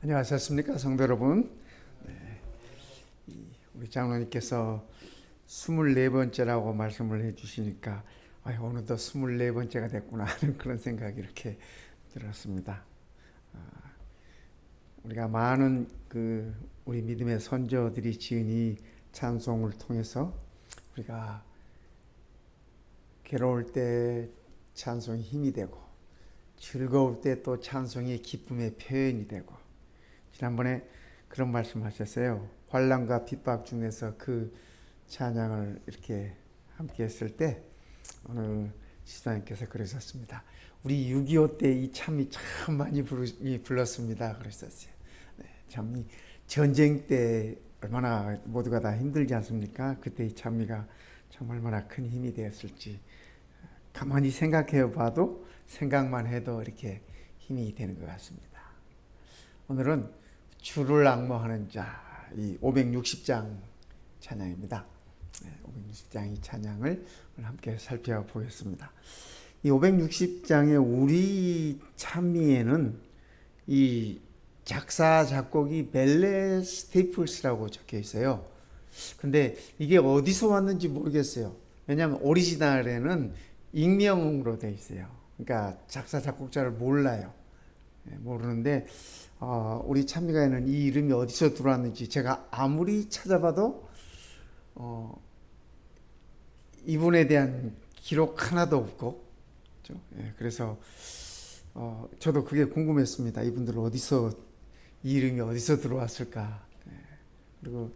안녕하셨습니까, 성도 여러분. 네, 우리 장로님께서 24번째라고 말씀을 해주시니까 어느덧 24번째가 됐구나 하는 그런 생각이 이렇게 들었습니다. 우리가 많은 우리 믿음의 선조들이 지은 이 찬송을 통해서 우리가 괴로울 때 찬송이 힘이 되고, 즐거울 때 또 찬송이 기쁨의 표현이 되고, 지난번에 그런 말씀하셨어요. 환난과 핍박 중에서 그 찬양을 이렇게 함께 했을 때 오늘 지사님께서 그러셨습니다. 우리 6.25 때 이 참이 참 많이 불렀습니다. 그러셨어요. 네, 참 이 전쟁 때 얼마나 모두가 다 힘들지 않습니까? 그때 이 찬미가 참 얼마나 큰 힘이 되었을지 가만히 생각해 봐도, 생각만 해도 이렇게 힘이 되는 것 같습니다. 오늘은 주를 앙모하는 자, 이 560장 찬양입니다. 560장 이 찬양을 오늘 함께 살펴보겠습니다. 이 560장의 우리 찬미에는 이 작사 작곡이 벨레 스테이플스라고 적혀 있어요. 근데 이게 어디서 왔는지 모르겠어요. 왜냐하면 오리지널에는 익명으로 되어 있어요. 그러니까 작사 작곡자를 몰라요. 모르는데 우리 찬미가에는 이 이름이 어디서 들어왔는지 제가 아무리 찾아봐도 이분에 대한 기록 하나도 없고, 그렇죠? 그래서 저도 그게 궁금했습니다. 이분들 어디서, 이 이름이 어디서 들어왔을까? 그리고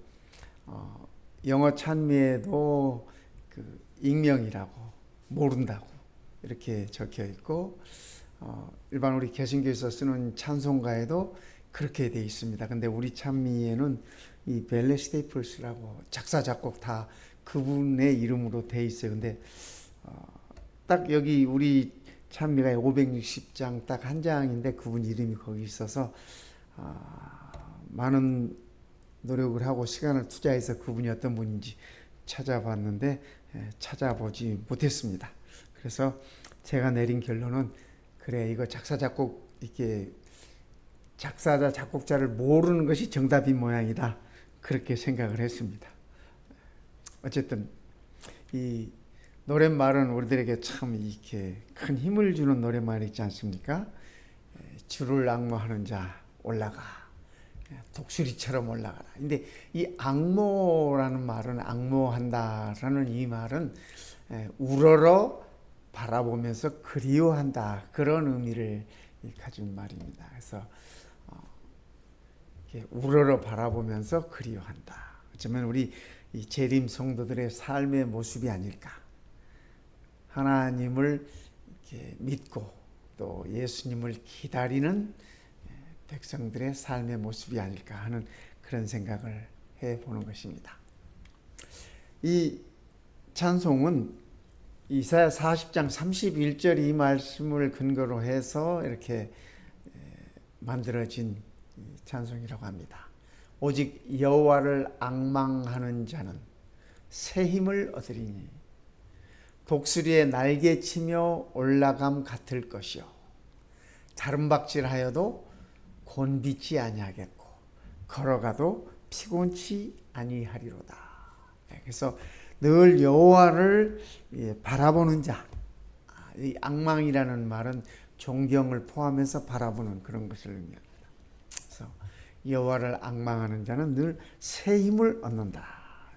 영어 찬미에도 그 익명이라고, 모른다고 이렇게 적혀 있고, 일반 우리 개신교에서 쓰는 찬송가에도 그렇게 되어 있습니다. 근데 우리 찬미에는 이 벨레 스테이플스라고 작사 작곡 다 그분의 이름으로 되어 있어요. 근데 딱 여기 우리 찬미가 560장 딱 한 장인데 그분 이름이 거기 있어서 많은 노력을 하고 시간을 투자해서 그분이 어떤 분인지 찾아봤는데 찾아보지 못했습니다. 그래서 제가 내린 결론은, 그래, 이거 작사 작곡, 이렇게 작사자 작곡자를 모르는 것이 정답인 모양이다, 그렇게 생각을 했습니다. 어쨌든 이 노랫말은 우리들에게 참 이렇게 큰 힘을 주는 노랫말이 있지 않습니까? 주를 앙모하는 자 올라가, 독수리처럼 올라가라. 근데 이 앙모라는 말은, 앙모한다라는 이 말은 우러러 바라보면서 그리워한다, 그런 의미를 가진 말입니다. 그래서 이렇게 우러러 바라보면서 그리워한다. 어쩌면 우리 이 재림 성도들의 삶의 모습이 아닐까. 하나님을 이렇게 믿고 또 예수님을 기다리는 백성들의 삶의 모습이 아닐까 하는 그런 생각을 해보는 것입니다. 이 찬송은 이사야 40장 31절 이 말씀을 근거로 해서 이렇게 만들어진 찬송이라고 합니다. 오직 여호와를 앙망하는 자는 새 힘을 얻으리니 독수리의 날개치며 올라감 같을 것이요 자름박질하여도 곤비치 아니하겠고 걸어가도 피곤치 아니하리로다. 그래서 늘 여호와를 바라보는 자, 이 앙망이라는 말은 존경을 포함해서 바라보는 그런 것을 의미합니다. 그래서 여호와를 앙망하는 자는 늘 새 힘을 얻는다.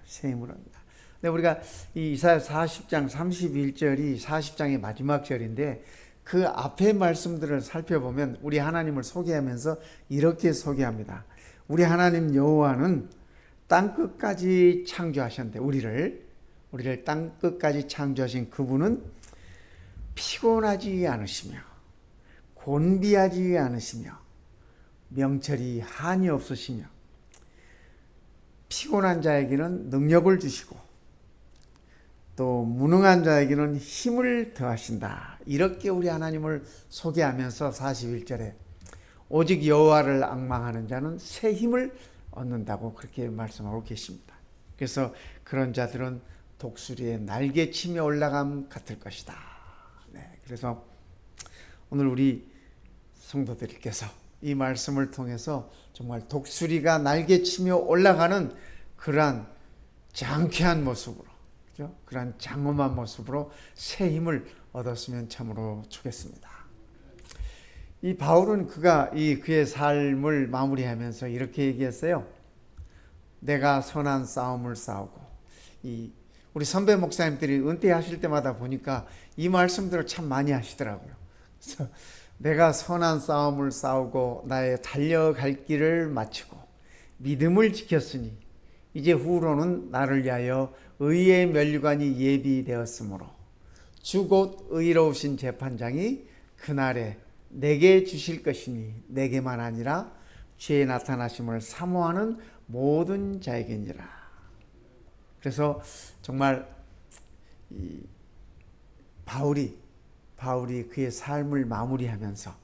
새 힘을 얻는다. 근데 우리가 이 이사야 40장 31절이 40장의 마지막 절인데 그 앞의 말씀들을 살펴보면 우리 하나님을 소개하면서 이렇게 소개합니다. 우리 하나님 여호와는 땅끝까지 창조하셨는데, 우리를 땅끝까지 창조하신 그분은 피곤하지 않으시며 곤비하지 않으시며 명철이 한이 없으시며 피곤한 자에게는 능력을 주시고 또 무능한 자에게는 힘을 더하신다. 이렇게 우리 하나님을 소개하면서 41절에 오직 여호와를 앙망하는 자는 새 힘을 얻는다고 그렇게 말씀하고 계십니다. 그래서 그런 자들은 독수리의 날개치며 올라감 같을 것이다. 그래서 오늘 우리 성도들께서 이 말씀을 통해서 정말 독수리가 날개치며 올라가는 그러한 장쾌한 모습으로, 그죠? 그러한 장엄한 모습으로 새 힘을 얻었으면 참으로 좋겠습니다. 이 바울은 그의 삶을 마무리하면서 이렇게 얘기했어요. 내가 선한 싸움을 싸우고, 우리 선배 목사님들이 은퇴하실 때마다 보니까 이 말씀들을 참 많이 하시더라고요. 그래서 내가 선한 싸움을 싸우고 나의 달려갈 길을 마치고 믿음을 지켰으니 이제 후로는 나를 위하여 의의 면류관이 예비되었으므로 주 곧 의로우신 재판장이 그날에 내게 주실 것이니 내게만 아니라 주의 나타나심을 사모하는 모든 자에게니라. 그래서 정말 바울이 그의 삶을 마무리하면서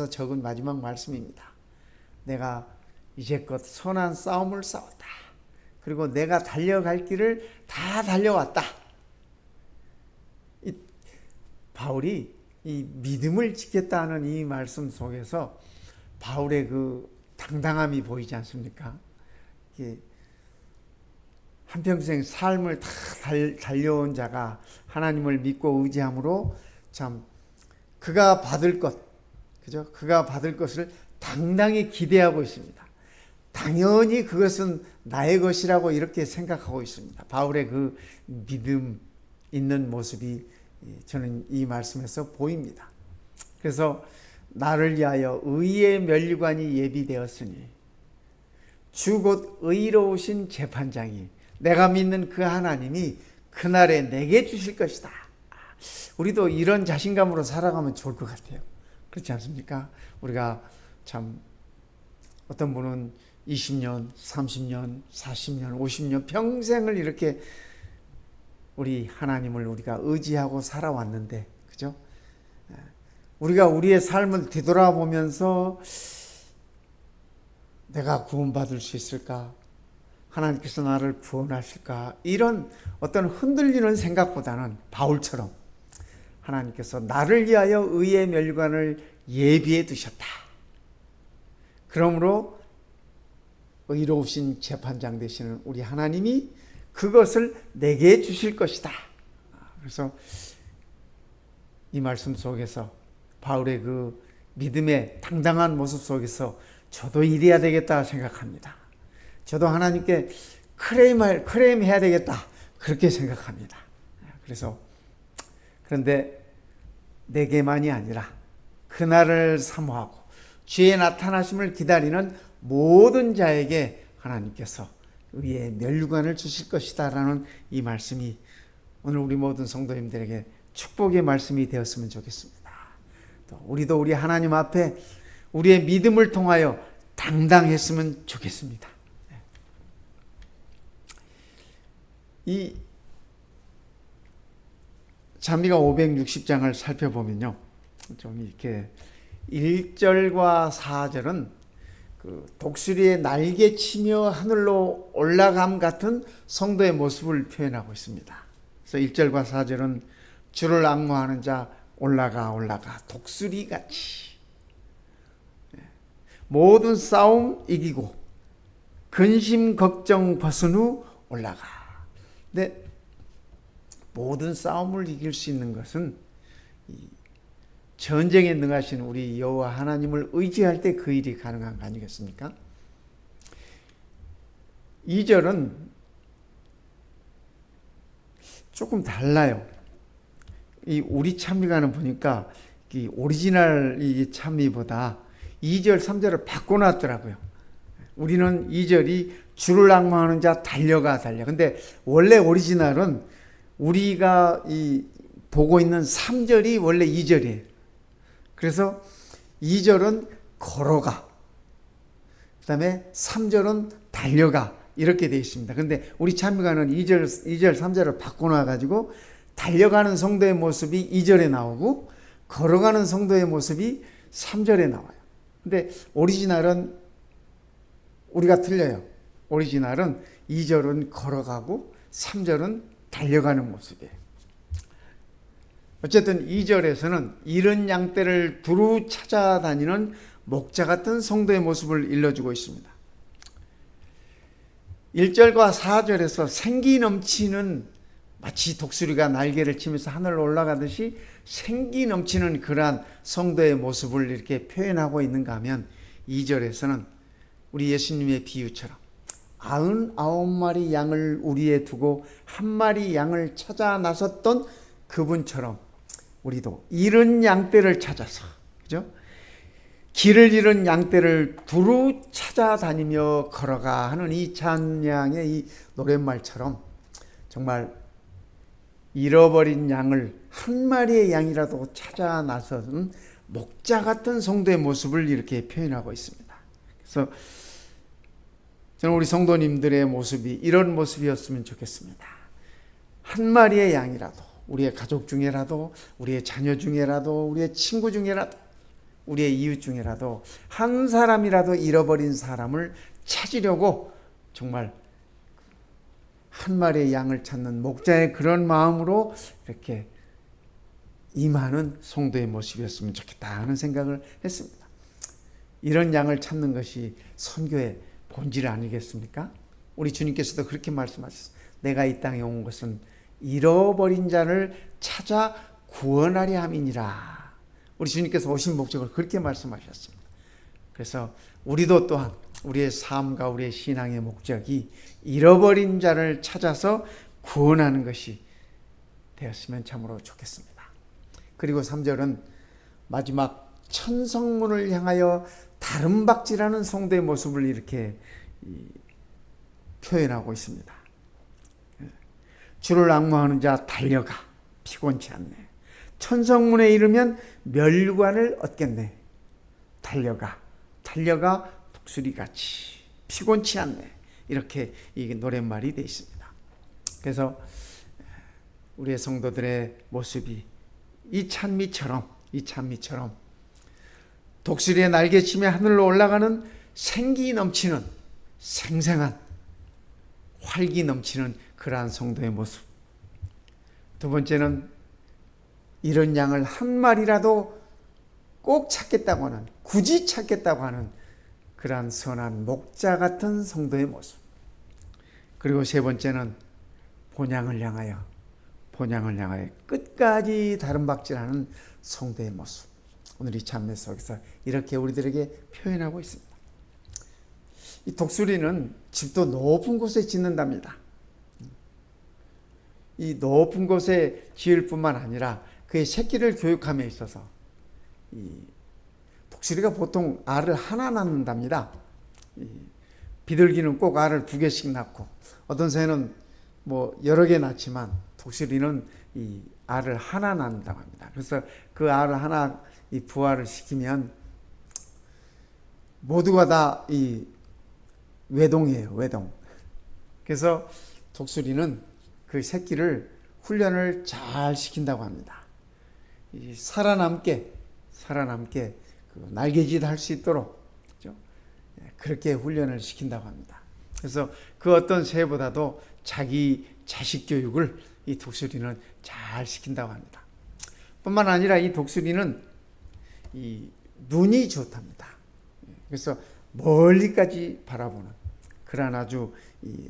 적은 마지막 말씀입니다. 내가 이제껏 선한 싸움을 싸웠다. 그리고 내가 달려갈 길을 다 달려왔다. 바울이 이 믿음을 지켰다는 이 말씀 속에서 바울의 그 당당함이 보이지 않습니까? 한평생 삶을 다 달려온 자가 하나님을 믿고 의지함으로 참 그가 받을 것, 그죠? 그가 받을 것을 당당히 기대하고 있습니다. 당연히 그것은 나의 것이라고 이렇게 생각하고 있습니다. 바울의 그 믿음 있는 모습이 저는 이 말씀에서 보입니다. 그래서 나를 위하여 의의 면류관이 예비되었으니 주 곧 의로우신 재판장이 내가 믿는 그 하나님이 그날에 내게 주실 것이다. 우리도 이런 자신감으로 살아가면 좋을 것 같아요. 그렇지 않습니까? 우리가 참 어떤 분은 20년, 30년, 40년, 50년 평생을 이렇게 우리 하나님을 우리가 의지하고 살아왔는데, 그죠? 우리가 우리의 삶을 뒤돌아보면서 내가 구원받을 수 있을까? 하나님께서 나를 구원하실까? 이런 어떤 흔들리는 생각보다는 바울처럼 하나님께서 나를 위하여 의의 면류관을 예비해 두셨다. 그러므로 의로우신 재판장 되시는 우리 하나님이 그것을 내게 주실 것이다. 그래서 이 말씀 속에서 바울의 그 믿음의 당당한 모습 속에서 저도 이래야 되겠다 생각합니다. 저도 하나님께 클레임해야 되겠다 그렇게 생각합니다. 그런데 내게만이 아니라 그날을 사모하고 주의 나타나심을 기다리는 모든 자에게 하나님께서 의의 면류관을 주실 것이다 라는 이 말씀이 오늘 우리 모든 성도님들에게 축복의 말씀이 되었으면 좋겠습니다. 또 우리도 우리 하나님 앞에 우리의 믿음을 통하여 당당했으면 좋겠습니다. 이 잠언가 560장을 살펴보면요, 좀 이렇게 1절과 4절은 그 독수리의 날개치며 하늘로 올라감 같은 성도의 모습을 표현하고 있습니다. 그래서 1절과 4절은 주를 앙모하는 자 올라가 독수리같이 모든 싸움 이기고 근심 걱정 벗은 후 올라가. 근데 모든 싸움을 이길 수 있는 것은 전쟁에 능하신 우리 여호와 하나님을 의지할 때 그 일이 가능한 거 아니겠습니까? 2절은 조금 달라요. 이 우리 찬미가는 보니까 이 오리지널 이 찬미보다 2절, 3절을 바꿔놨더라고요. 우리는 2절이 주를 앙망하는 자 달려가. 근데 원래 오리지널은 우리가 보고 있는 3절이 원래 2절이에요. 그래서 2절은 걸어가. 그 다음에 3절은 달려가. 이렇게 되어 있습니다. 근데 우리 찬미가는 2절, 3절을 바꿔놔가지고 달려가는 성도의 모습이 2절에 나오고 걸어가는 성도의 모습이 3절에 나와요. 근데 오리지널은 우리가 틀려요. 오리지널은 2절은 걸어가고 3절은 달려가는 모습이에요. 어쨌든 2절에서는 이른 양떼를 두루 찾아다니는 목자 같은 성도의 모습을 일러주고 있습니다. 1절과 4절에서 생기 넘치는, 마치 독수리가 날개를 치면서 하늘로 올라가듯이 생기 넘치는 그러한 성도의 모습을 이렇게 표현하고 있는가 하면, 2절에서는 우리 예수님의 비유처럼 99마리 양을 우리에 두고 한 마리 양을 찾아 나섰던 그분처럼 우리도 잃은 양떼를 찾아서, 그죠? 길을 잃은 양떼를 두루 찾아다니며 걸어가 하는 이 찬양의 이 노랫말처럼 정말 잃어버린 양을 한 마리의 양이라도 찾아 나서는 목자 같은 성도의 모습을 이렇게 표현하고 있습니다. 그래서 저는 우리 성도님들의 모습이 이런 모습이었으면 좋겠습니다. 한 마리의 양이라도, 우리의 가족 중에라도, 우리의 자녀 중에라도, 우리의 친구 중에라도, 우리의 이웃 중에라도 한 사람이라도 잃어버린 사람을 찾으려고 정말 한 마리의 양을 찾는 목자의 그런 마음으로 이렇게 임하는 성도의 모습이었으면 좋겠다 하는 생각을 했습니다. 이런 양을 찾는 것이 선교의 본질 아니겠습니까? 우리 주님께서도 그렇게 말씀하셨어요. 내가 이 땅에 온 것은 잃어버린 자를 찾아 구원하려 함이니라. 우리 주님께서 오신 목적을 그렇게 말씀하셨습니다. 그래서 우리도 또한 우리의 삶과 우리의 신앙의 목적이 잃어버린 자를 찾아서 구원하는 것이 되었으면 참으로 좋겠습니다. 그리고 3절은 마지막 천성문을 향하여 다름박질하는 성도의 모습을 이렇게 표현하고 있습니다. 주를 앙모하는 자 달려가 피곤치 않네. 천성문에 이르면 멸관을 얻겠네. 달려가 독수리같이 피곤치 않네. 이렇게 이 노랫말이 되어 있습니다. 그래서 우리의 성도들의 모습이 이 찬미처럼 독수리의 날개치며 하늘로 올라가는 생기 넘치는 생생한 활기 넘치는 그러한 성도의 모습. 두 번째는 이런 양을 한 마리라도 꼭 찾겠다고 하는, 굳이 찾겠다고 하는 그러한 선한 목자 같은 성도의 모습. 그리고 세 번째는 본향을 향하여 끝까지 다름박질하는 성도의 모습. 오늘 이 찬미 속에서 이렇게 우리들에게 표현하고 있습니다. 이 독수리는 집도 높은 곳에 짓는답니다. 이 높은 곳에 지을 뿐만 아니라 그의 새끼를 교육함에 있어서 이 독수리가 보통 알을 하나 낳는답니다. 비둘기는 꼭 알을 2개씩 낳고, 어떤 새는 뭐 여러 개 낳지만 독수리는 이 알을 하나 낳는다고 합니다. 그래서 그 알을 하나 이 부화를 시키면 모두가 다 이 외동이에요, 외동. 그래서 독수리는 그 새끼를 훈련을 잘 시킨다고 합니다. 이 살아남게 그 날개짓 할 수 있도록, 그렇죠? 그렇게 훈련을 시킨다고 합니다. 그래서 그 어떤 새보다도 자기 자식 교육을 이 독수리는 잘 시킨다고 합니다. 뿐만 아니라 이 독수리는 이 눈이 좋답니다. 그래서 멀리까지 바라보는 그런 아주 이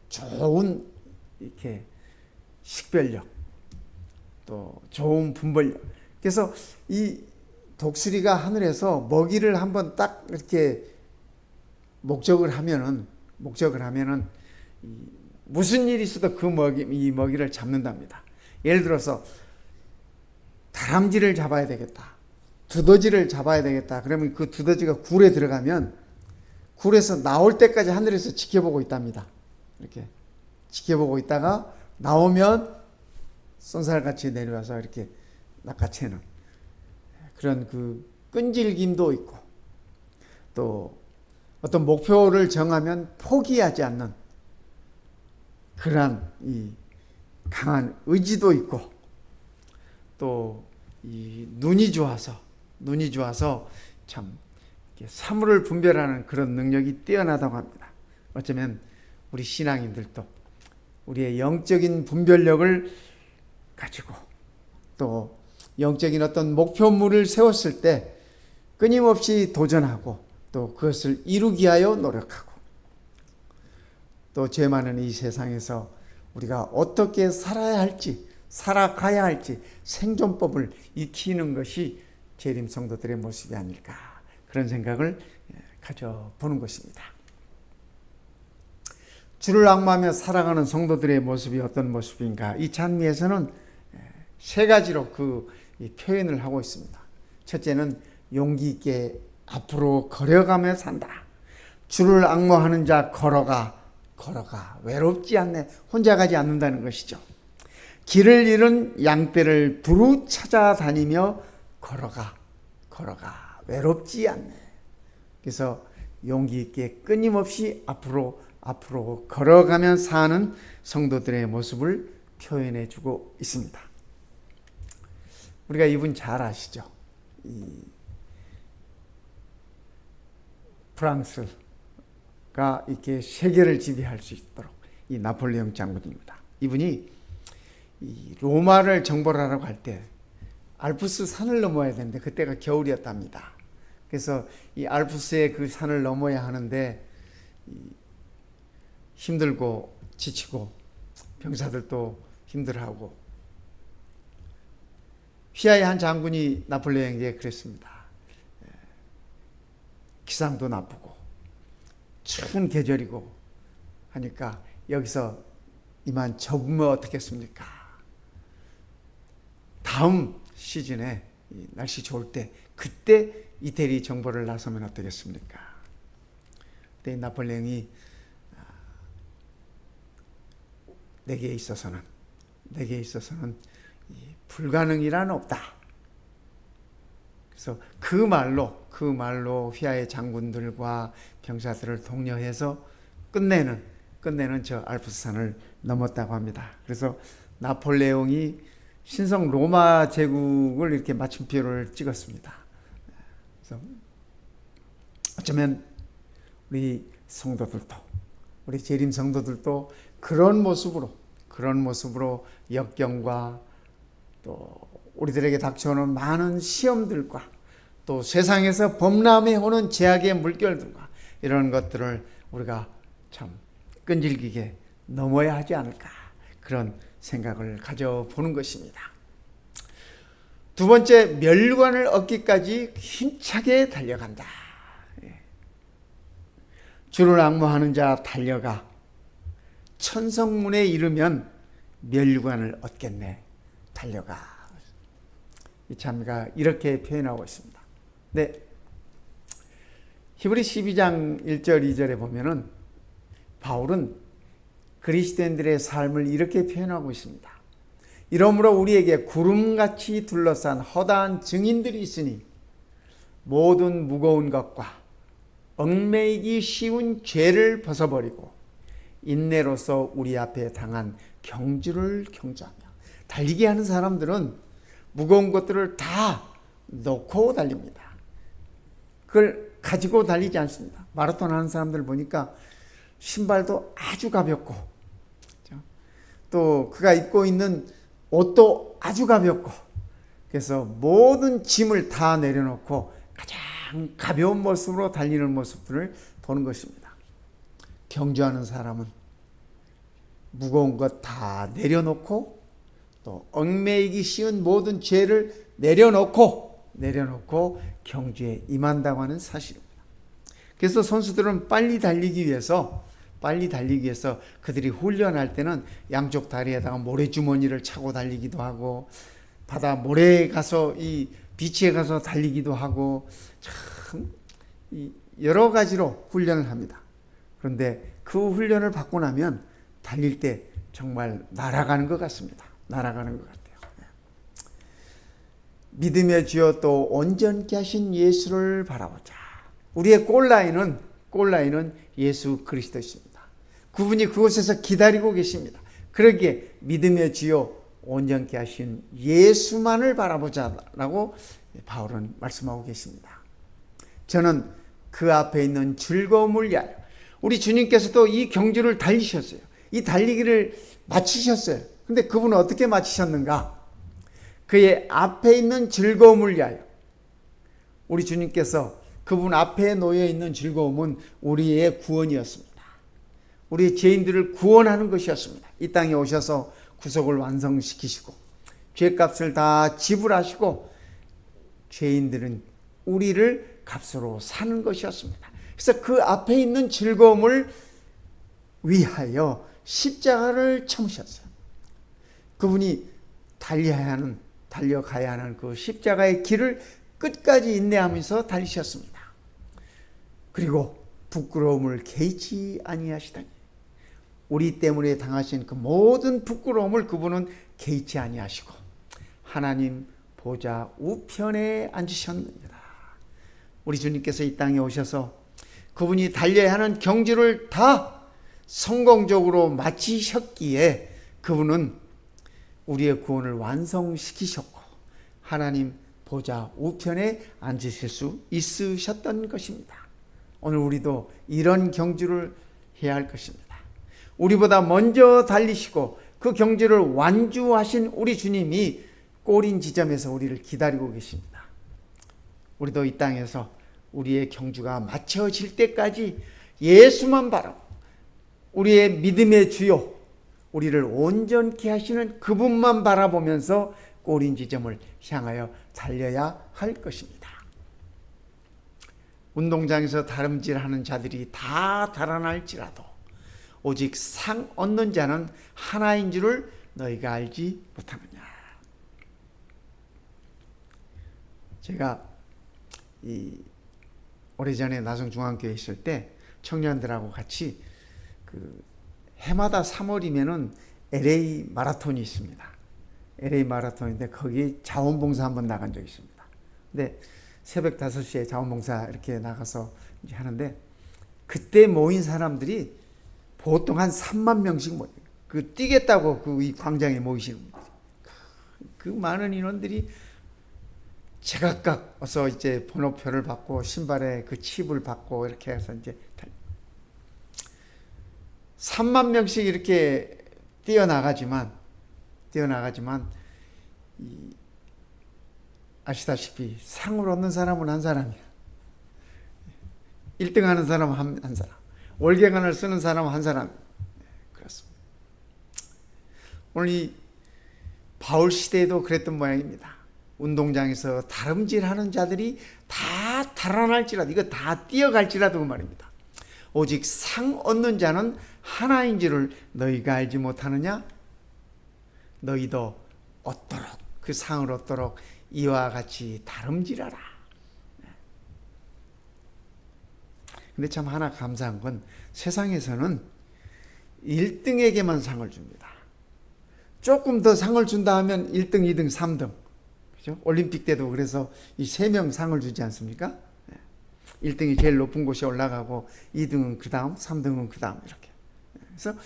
좋은 이렇게 식별력, 또 좋은 분별력. 그래서 이 독수리가 하늘에서 먹이를 한번 딱 이렇게 목적을 하면은 무슨 일이 있어도 이 먹이를 잡는답니다. 예를 들어서 다람쥐를 잡아야 되겠다, 두더지를 잡아야 되겠다. 그러면 그 두더지가 굴에 들어가면 굴에서 나올 때까지 하늘에서 지켜보고 있답니다. 이렇게 지켜보고 있다가 나오면 쏜살같이 내려와서 이렇게 낚아채는 그런 그 끈질김도 있고, 또 어떤 목표를 정하면 포기하지 않는 그러한 이 강한 의지도 있고, 또 이 눈이 좋아서 참 사물을 분별하는 그런 능력이 뛰어나다고 합니다. 어쩌면 우리 신앙인들도 우리의 영적인 분별력을 가지고 또 영적인 어떤 목표물을 세웠을 때 끊임없이 도전하고 또 그것을 이루기 위하여 노력하고 또 죄 많은 이 세상에서 우리가 어떻게 살아야 할지 살아가야 할지 생존법을 익히는 것이 재림 성도들의 모습이 아닐까 그런 생각을 가져보는 것입니다. 주를 앙모하며 살아가는 성도들의 모습이 어떤 모습인가 이 찬미에서는 세 가지로 그 표현을 하고 있습니다. 첫째는 용기 있게 앞으로 걸어가며 산다. 주를 앙모하는 자 걸어가 외롭지 않네. 혼자 가지 않는다는 것이죠. 길을 잃은 양떼를 두루 찾아다니며 걸어가 외롭지 않네. 그래서 용기 있게 끊임없이 앞으로 걸어가며 사는 성도들의 모습을 표현해 주고 있습니다. 우리가 이분 잘 아시죠? 이 프랑스가 이렇게 세계를 지배할 수 있도록 이 나폴레옹 장군입니다. 이분이 이 로마를 정벌하라고 할 때 알프스 산을 넘어야 되는데 그때가 겨울이었답니다. 그래서 이 알프스의 그 산을 넘어야 하는데 힘들고 지치고 병사들도 힘들어하고 휘하의 한 장군이 나폴레옹에게 그랬습니다. 기상도 나쁘고 추운 계절이고 하니까 여기서 이만 접으면 어떻겠습니까? 다음 시즌에 날씨 좋을 때 그때 이태리 정벌을 나서면 어떻겠습니까? 그때 나폴레옹이 내게 있어서는 불가능이란 없다. 그래서 그 말로 휘하의 장군들과 병사들을 독려해서 끝내는 저 알프스산을 넘었다고 합니다. 그래서 나폴레옹이 신성 로마 제국을 이렇게 마침표를 찍었습니다. 그래서 어쩌면 우리 성도들도 우리 재림 성도들도 그런 모습으로 역경과 또 우리들에게 닥쳐오는 많은 시험들과 또 세상에서 범람해 오는 제약의 물결들과 이런 것들을 우리가 참 끈질기게 넘어야 하지 않을까 그런 생각을 가져보는 것입니다. 두 번째, 멸관을 얻기까지 힘차게 달려간다. 주를 앙모하는 자 달려가 천성문에 이르면 멸관을 얻겠네. 달려가. 이 찬미가 이렇게 표현하고 있습니다. 네. 히브리 12장 1절 2절에 보면은 바울은 그리스도인들의 삶을 이렇게 표현하고 있습니다. 이러므로 우리에게 구름같이 둘러싼 허다한 증인들이 있으니 모든 무거운 것과 얽매이기 쉬운 죄를 벗어버리고 인내로서 우리 앞에 당한 경주를 경주하며 달리기 하는 사람들은 무거운 것들을 다 놓고 달립니다. 그걸 가지고 달리지 않습니다. 마라톤 하는 사람들 보니까 신발도 아주 가볍고 또 그가 입고 있는 옷도 아주 가볍고 그래서 모든 짐을 다 내려놓고 가장 가벼운 모습으로 달리는 모습들을 보는 것입니다. 경주하는 사람은 무거운 것 다 내려놓고 또 얽매이기 쉬운 모든 죄를 내려놓고 경주에 임한다고 하는 사실입니다. 그래서 선수들은 빨리 달리기 위해서 그들이 훈련할 때는 양쪽 다리에다가 모래주머니를 차고 달리기도 하고 바다 모래에 가서 이 비치에 가서 달리기도 하고 참 여러 가지로 훈련을 합니다. 그런데 그 훈련을 받고 나면 달릴 때 정말 날아가는 것 같습니다. 날아가는 것 같아요. 믿음의 주여 또 온전케 하신 예수를 바라보자. 우리의 골라인은 예수 그리스도이십니다. 그분이 그곳에서 기다리고 계십니다. 그러기에 믿음의 주여 온전케 하신 예수만을 바라보자라고 바울은 말씀하고 계십니다. 저는 그 앞에 있는 즐거움을 위하여 우리 주님께서도 이 경주를 달리셨어요. 이 달리기를 마치셨어요. 근데 그분은 어떻게 마치셨는가? 그의 앞에 있는 즐거움을 위하여 우리 주님께서 그분 앞에 놓여 있는 즐거움은 우리의 구원이었습니다. 우리 죄인들을 구원하는 것이었습니다. 이 땅에 오셔서 구속을 완성시키시고 죄값을 다 지불하시고 죄인들은 우리를 값으로 사는 것이었습니다. 그래서 그 앞에 있는 즐거움을 위하여 십자가를 참으셨어요. 그분이 달려가야 하는 그 십자가의 길을 끝까지 인내하면서 달리셨습니다. 그리고 부끄러움을 개의치 아니하시다니, 우리 때문에 당하신 그 모든 부끄러움을 그분은 개의치 아니하시고 하나님 보좌 우편에 앉으셨느니라. 우리 주님께서 이 땅에 오셔서 그분이 달려야 하는 경주를 다 성공적으로 마치셨기에 그분은 우리의 구원을 완성시키셨고 하나님 보좌 우편에 앉으실 수 있으셨던 것입니다. 오늘 우리도 이런 경주를 해야 할 것입니다. 우리보다 먼저 달리시고 그 경주를 완주하신 우리 주님이 꼬린 지점에서 우리를 기다리고 계십니다. 우리도 이 땅에서 우리의 경주가 마쳐질 때까지 예수만 바라고 우리의 믿음의 주요, 우리를 온전케 하시는 그분만 바라보면서 꼬린 지점을 향하여 달려야 할 것입니다. 운동장에서 다름질하는 자들이 다 달아날지라도 오직 상 얻는 자는 하나인 줄을 너희가 알지 못하느냐. 제가 오래전에 나성중앙교회에 있을 때 청년들하고 같이 해마다 3월이면은 LA 마라톤이 있습니다. LA 마라톤인데 거기 자원봉사 한번 나간 적이 있습니다. 근데 새벽 5시에 자원봉사 이렇게 나가서 이제 하는데 그때 모인 사람들이 보통 한 3만 명씩 모여요. 뛰겠다고 이 광장에 모이시는 분들. 그 많은 인원들이 제각각 어서 이제 번호표를 받고 신발에 그 칩을 받고 이렇게 해서 이제 3만 명씩 이렇게 뛰어나가지만 아시다시피 상을 얻는 사람은 한 사람이야. 1등 하는 사람은 한 사람. 월계관을 쓰는 사람은 한 사람. 그렇습니다. 오늘 이 바울 시대에도 그랬던 모양입니다. 운동장에서 다름질하는 자들이 다 달아날지라도, 이거 다 뛰어갈지라도 그 말입니다. 오직 상 얻는 자는 하나인 줄을 너희가 알지 못하느냐? 너희도 얻도록, 그 상을 얻도록 이와 같이 다름질하라. 근데 참 하나 감사한 건 세상에서는 1등에게만 상을 줍니다. 조금 더 상을 준다 하면 1등, 2등, 3등. 그죠? 올림픽 때도 그래서 이 3명 상을 주지 않습니까? 1등이 제일 높은 곳에 올라가고 2등은 그 다음, 3등은 그 다음 이렇게. 그래서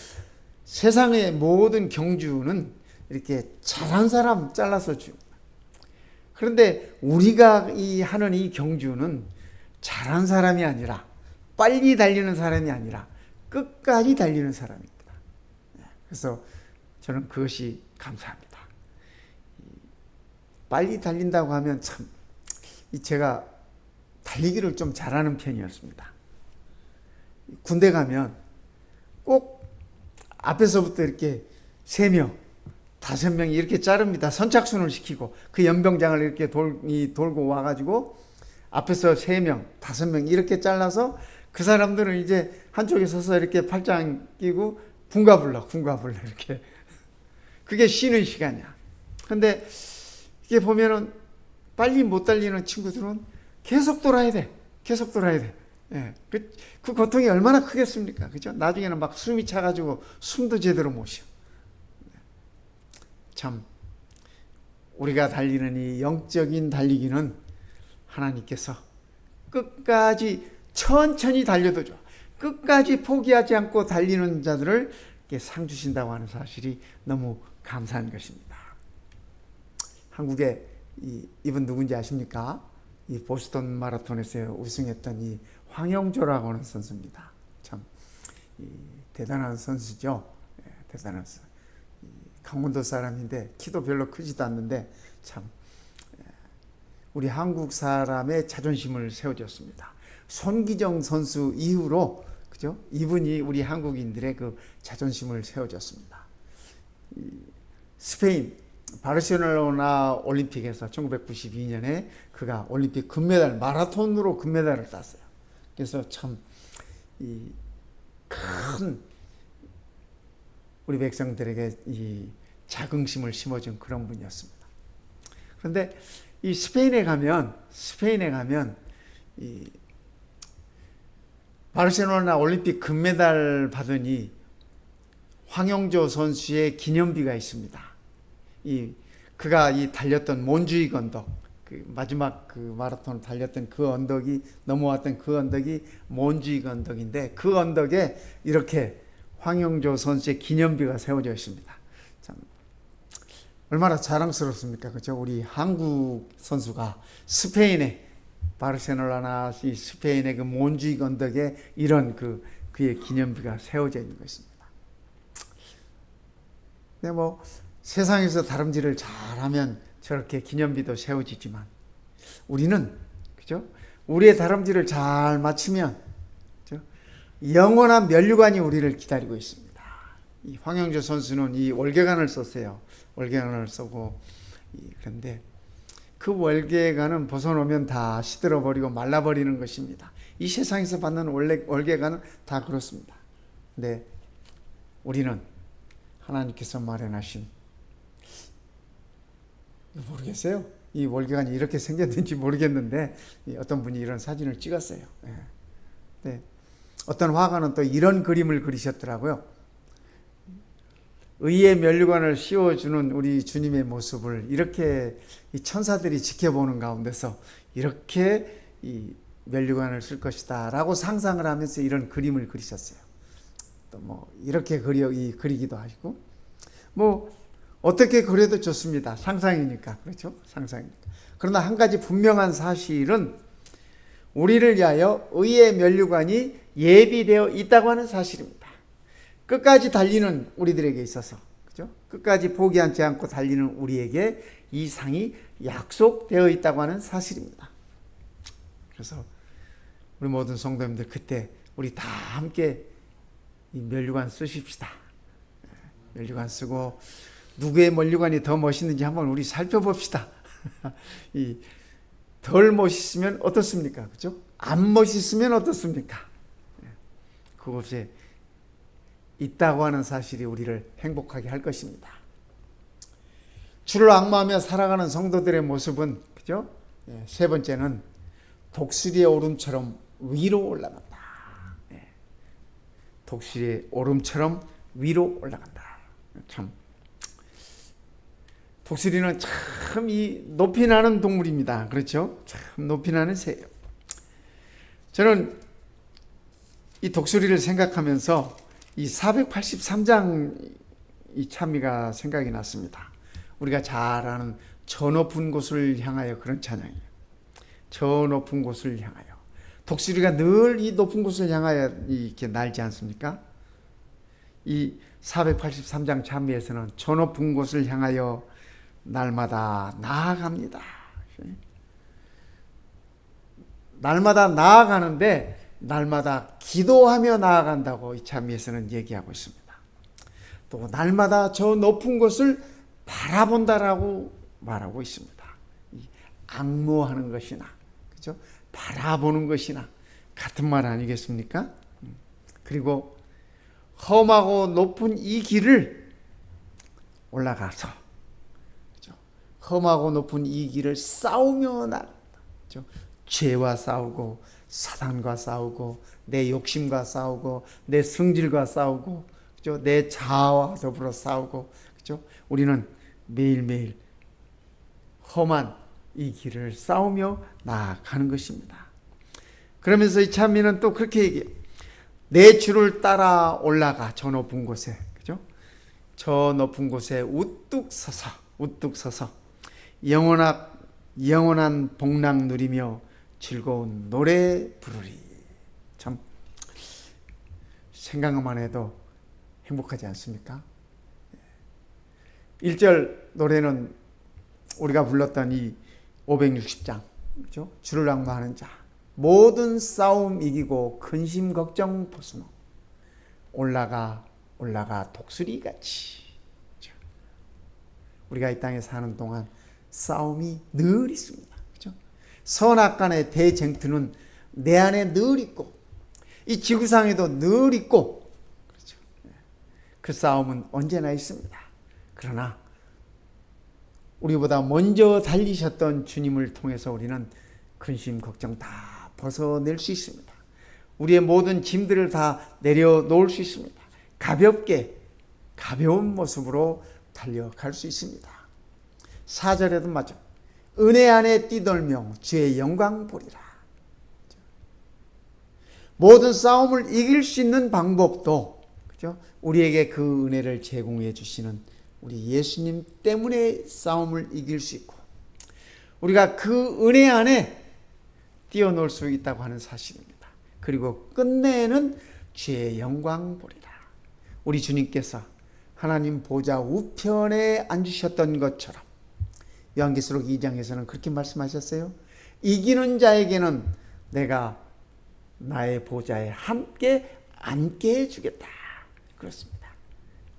세상의 모든 경주는 이렇게 잘한 사람 잘라서 줍니다. 그런데 우리가 하는 이 경주는 잘한 사람이 아니라 빨리 달리는 사람이 아니라 끝까지 달리는 사람입니다. 그래서 저는 그것이 감사합니다. 빨리 달린다고 하면 참 제가 달리기를 좀 잘하는 편이었습니다. 군대 가면 꼭 앞에서부터 이렇게 3명, 5명이 이렇게 자릅니다. 선착순을 시키고 그 연병장을 이렇게 돌고 와가지고 앞에서 3명, 5명 이렇게 잘라서 그 사람들은 이제 한쪽에 서서 이렇게 팔짱 끼고 군가 불러 이렇게. 그게 쉬는 시간이야. 근데 이게 보면은 빨리 못 달리는 친구들은 계속 돌아야 돼. 예. 그 고통이 얼마나 크겠습니까? 그죠? 나중에는 막 숨이 차가지고 숨도 제대로 못 쉬어. 참, 우리가 달리는 이 영적인 달리기는 하나님께서 끝까지 천천히 달려도 좋아. 끝까지 포기하지 않고 달리는 자들을 상 주신다고 하는 사실이 너무 감사한 것입니다. 한국에 이분 누군지 아십니까? 이 보스턴 마라톤에서 우승했던 이 황영조라고 하는 선수입니다. 참 대단한 선수죠. 대단한 선수. 강원도 사람인데 키도 별로 크지도 않는데 참 우리 한국 사람의 자존심을 세워줬습니다. 손기정 선수 이후로 그죠? 이분이 우리 한국인들의 그 자존심을 세워줬습니다. 스페인 바르셀로나 올림픽에서 1992년에 그가 올림픽 금메달, 마라톤으로 금메달을 땄어요. 그래서 참 큰 우리 백성들에게 이 자긍심을 심어준 그런 분이었습니다. 그런데 이 스페인에 가면 이 바르셀로나 올림픽 금메달 받으니 황영조 선수의 기념비가 있습니다. 그가 달렸던 몬주익 언덕, 그 마지막 그 마라톤 달렸던 그 언덕이 넘어왔던 그 언덕이 몬주익 언덕인데 그 언덕에 이렇게 황영조 선수의 기념비가 세워져 있습니다. 참 얼마나 자랑스럽습니까, 그렇죠? 우리 한국 선수가 스페인의 바르셀로나 이 스페인의 그 몬주익 언덕에 이런 그의 기념비가 세워져 있는 것입니다. 근데 뭐 세상에서 다름질을 잘하면 저렇게 기념비도 세워지지만 우리는 그죠? 우리의 다름질을 잘 맞추면 그죠? 영원한 면류관이 우리를 기다리고 있습니다. 이 황영조 선수는 이 월계관을 썼어요. 월계관을 쓰고 그런데 그 월계관은 벗어놓으면 다 시들어버리고 말라버리는 것입니다. 이 세상에서 받는 월계관은 다 그렇습니다. 근데 우리는 하나님께서 마련하신 모르겠어요. 이 월계관이 이렇게 생겼는지 모르겠는데 어떤 분이 이런 사진을 찍었어요. 네. 어떤 화가는 또 이런 그림을 그리셨더라고요. 의의 면류관을 씌워주는 우리 주님의 모습을 이렇게 이 천사들이 지켜보는 가운데서 이렇게 이 면류관을 쓸 것이다 라고 상상을 하면서 이런 그림을 그리셨어요. 또 뭐 이렇게 그리기도 하시고 뭐 어떻게 그려도 좋습니다. 상상이니까. 그렇죠? 상상이니까. 그러나 한 가지 분명한 사실은 우리를 위하여 의의 면류관이 예비되어 있다고 하는 사실입니다. 끝까지 달리는 우리들에게 있어서, 그죠? 끝까지 포기하지 않고 달리는 우리에게 이 상이 약속되어 있다고 하는 사실입니다. 그래서 우리 모든 성도님들 그때 우리 다 함께 이 면류관 쓰십시다. 면류관 쓰고 누구의 면류관이 더 멋있는지 한번 우리 살펴봅시다. 덜 멋있으면 어떻습니까? 그죠? 안 멋있으면 어떻습니까? 그것에 있다고 하는 사실이 우리를 행복하게 할 것입니다. 주를 앙마하며 살아가는 성도들의 모습은 그죠? 세 번째는 독수리의 오름처럼 위로 올라간다. 독수리의 오름처럼 위로 올라간다. 참 독수리는 참 높이 나는 동물입니다. 그렇죠? 참 높이 나는 새예요. 저는 이 독수리를 생각하면서 이 483장 이 찬미가 생각이 났습니다. 우리가 잘 아는 저 높은 곳을 향하여 그런 찬양이에요. 저 높은 곳을 향하여. 독수리가 늘 이 높은 곳을 향하여 이렇게 날지 않습니까? 이 483장 찬미에서는 저 높은 곳을 향하여 날마다 나아갑니다. 날마다 나아가는데 날마다 기도하며 나아간다고 이 찬미에서는 얘기하고 있습니다. 또 날마다 저 높은 곳을 바라본다라고 말하고 있습니다. 앙모하는 것이나 그죠? 바라보는 것이나 같은 말 아니겠습니까? 그리고 험하고 높은 이 길을 올라가서 그죠? 험하고 높은 이 길을 싸우며 나간다. 그죠? 죄와 싸우고 사단과 싸우고 내 욕심과 싸우고 내 성질과 싸우고 그죠? 내 자아와 더불어 싸우고 그죠? 우리는 매일매일 험한 이 길을 싸우며 나아가는 것입니다. 그러면서 이 찬미는 또 그렇게 얘기해요. 내 주를 따라 올라가 저 높은 곳에 그죠? 저 높은 곳에 우뚝 서서 영원한 복락 누리며 즐거운 노래 부르리. 참 생각만 해도 행복하지 않습니까? 1절 노래는 우리가 불렀던 이 560장, 그죠? 주를 앙마하는 자, 모든 싸움 이기고 근심 걱정 벗어놓 올라가 독수리같이. 우리가 이 땅에 사는 동안 싸움이 늘 있습니다. 그죠? 선악간의 대쟁투는 내 안에 늘 있고 이 지구상에도 늘 있고, 그렇죠? 그 싸움은 언제나 있습니다. 그러나 우리보다 먼저 달리셨던 주님을 통해서 우리는 근심 걱정 다 벗어낼 수 있습니다. 우리의 모든 짐들을 다 내려놓을 수 있습니다. 가벼운 모습으로 달려갈 수 있습니다. 4절에도 맞죠. 은혜 안에 뛰놀며 주의 영광 보리라. 모든 싸움을 이길 수 있는 방법도, 그죠? 우리에게 그 은혜를 제공해 주시는 우리 예수님 때문에 싸움을 이길 수 있고, 우리가 그 은혜 안에 뛰어놀 수 있다고 하는 사실입니다. 그리고 끝내는 주의 영광 보리라. 우리 주님께서 하나님 보좌 우편에 앉으셨던 것처럼 요한계시록 2장에서는 그렇게 말씀하셨어요. 이기는 자에게는 내가 나의 보좌에 함께 앉게 해주겠다. 그렇습니다.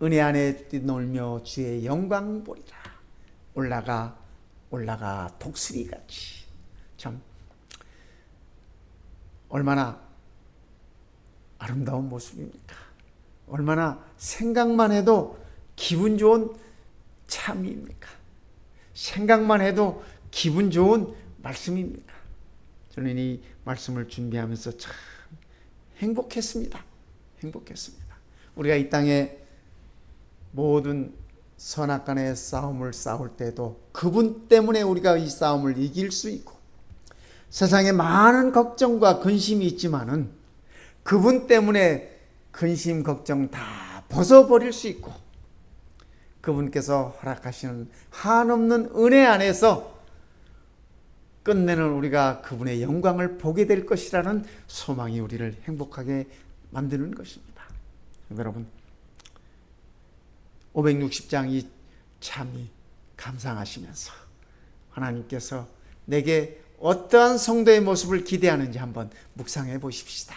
은혜 안에 뛰놀며 주의 영광 보리라. 올라가 독수리같이. 참 얼마나 아름다운 모습입니까? 얼마나 생각만 해도 기분 좋은 참입니까? 생각만 해도 기분 좋은 말씀입니까? 저는 이 말씀을 준비하면서 참 행복했습니다. 우리가 이 땅에 모든 선악간의 싸움을 싸울 때도 그분 때문에 우리가 이 싸움을 이길 수 있고, 세상에 많은 걱정과 근심이 있지만은 그분 때문에 근심 걱정 다 벗어버릴 수 있고, 그분께서 허락하시는 한없는 은혜 안에서 끝내는 우리가 그분의 영광을 보게 될 것이라는 소망이 우리를 행복하게 만드는 것입니다. 여러분, 560장 이 참이 감상하시면서 하나님께서 내게 어떠한 성도의 모습을 기대하는지 한번 묵상해 보십시다.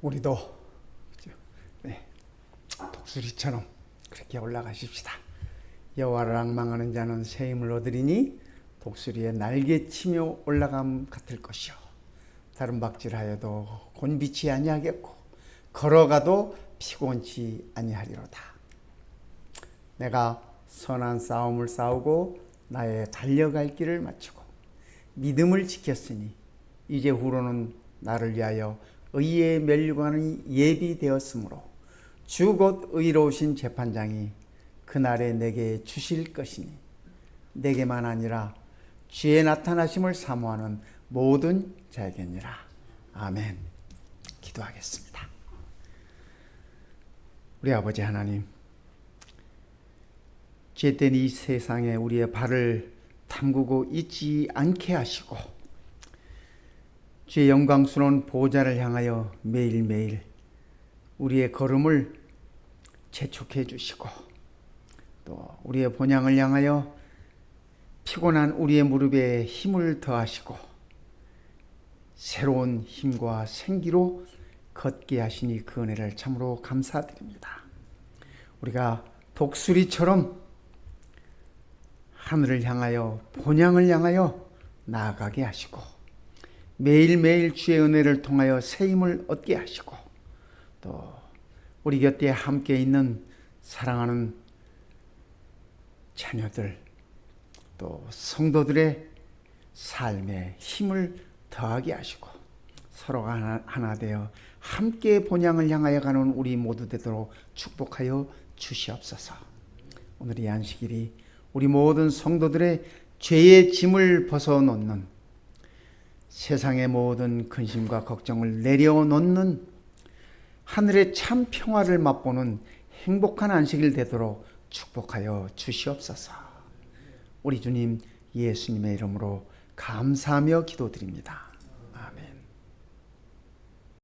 우리도 네, 독수리처럼 그렇게 올라가십시다. 여호와를 앙망하는 자는 새 힘을 얻으리니 독수리의 날개치며 올라감 같을 것이요 다른 박질하여도 곤비치 아니하겠고 걸어가도 피곤치 아니하리로다. 내가 선한 싸움을 싸우고 나의 달려갈 길을 마치고 믿음을 지켰으니 이제 후로는 나를 위하여 의의 면류관이 예비되었으므로 주 곧 의로우신 재판장이 그날에 내게 주실 것이니 내게만 아니라 주의 나타나심을 사모하는 모든 자에게니라. 아멘. 기도하겠습니다. 우리 아버지 하나님, 죄된 이 세상에 우리의 발을 담그고 있지 않게 하시고 주의 영광스러운 보좌를 향하여 매일매일 우리의 걸음을 재촉해 주시고 또 우리의 본향을 향하여 피곤한 우리의 무릎에 힘을 더하시고 새로운 힘과 생기로 걷게 하시니 그 은혜를 참으로 감사드립니다. 우리가 독수리처럼 하늘을 향하여 본향을 향하여 나아가게 하시고 매일매일 주의 은혜를 통하여 새 힘을 얻게 하시고 또 우리 곁에 함께 있는 사랑하는 자녀들 또 성도들의 삶에 힘을 더하게 하시고 서로가 하나 되어 함께 본향을 향하여 가는 우리 모두 되도록 축복하여 주시옵소서. 오늘 이 안식일이 우리 모든 성도들의 죄의 짐을 벗어놓는 세상의 모든 근심과 걱정을 내려놓는 하늘의 참 평화를 맛보는 행복한 안식일 되도록 축복하여 주시옵소서. 우리 주님 예수님의 이름으로 감사하며 기도드립니다.